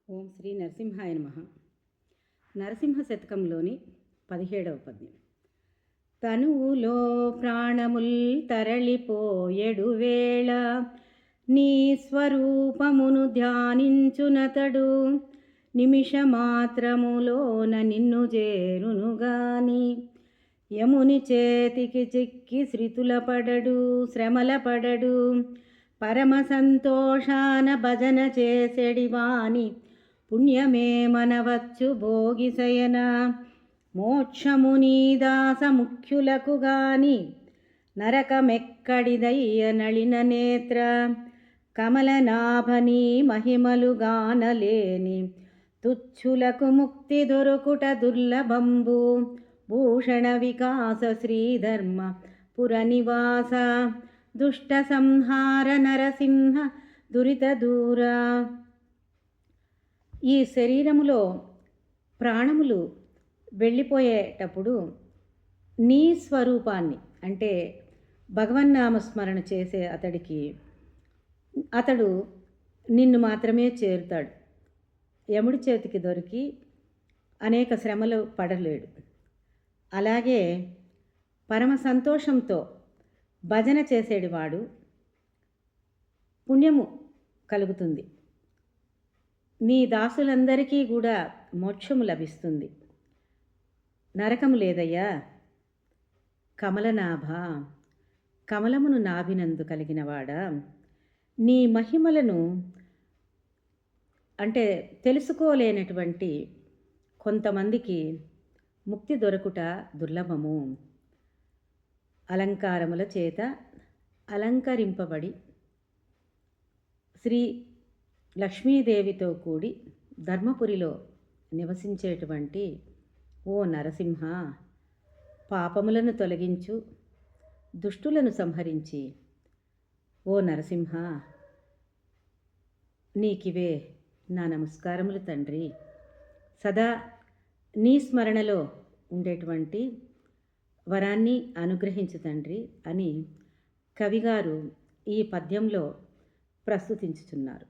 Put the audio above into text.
ఓం శ్రీ నరసింహాయ నమః. నరసింహ శతకంలోని 17వ పద్యం. తనువులో ప్రాణముల్ తరలిపోయెడు వేళ నీ స్వరూపమును ధ్యానించునతడు నిమిషమాత్రములోన నిన్ను చేరునుగాని యముని చేతికి చిక్కి శ్రితుల పడడు శ్రమల పడడు పరమ సంతోషాన భజన చేసెడివాని పుణ్యమే మనవచ్చు భోగిశయన మోక్షము నీ దాస ముఖ్యులకు గాని నరకమెక్కడిదయ్య నళిన నేత్ర కమలనాభని మహిమలు గానలేని తుచ్చులకు ముక్తి దొరుకుట దుర్లభంబు భూషణ వికాస శ్రీధర్మ పురనివాస దుష్ట సంహార నరసింహ దురిత దూర. ఈ శరీరములో ప్రాణములు వెళ్ళిపోయేటప్పుడు నీ స్వరూపాన్ని అంటే భగవన్నామస్మరణ చేసే అతడు నిన్ను మాత్రమే చేరుతాడు. యముడి చేతికి దొరికి అనేక శ్రమలు పడలేడు. అలాగే పరమ సంతోషంతో భజన చేసేటివాడు పుణ్యము కలుగుతుంది. నీ దాసులందరికీ కూడా మోక్షము లభిస్తుంది. నరకము లేదయ్యా. కమలనాభ, కమలమును నాభినందు కలిగినవాడా, నీ మహిమలను అంటే తెలుసుకోలేనటువంటి కొంతమందికి ముక్తి దొరకుట దుర్లభము. అలంకారముల చేత అలంకరింపబడి శ్రీ లక్ష్మీదేవితో కూడి ధర్మపురిలో నివసించేటువంటి ఓ నరసింహ, పాపములను తొలగించు, దుష్టులను సంహరించి ఓ నరసింహ, నీకివే నా నమస్కారములు తండ్రి. సదా నీ స్మరణలో ఉండేటువంటి వరాన్ని అనుగ్రహించు తండ్రి అని కవిగారు ఈ పద్యంలో ప్రస్తుతించుచున్నారు.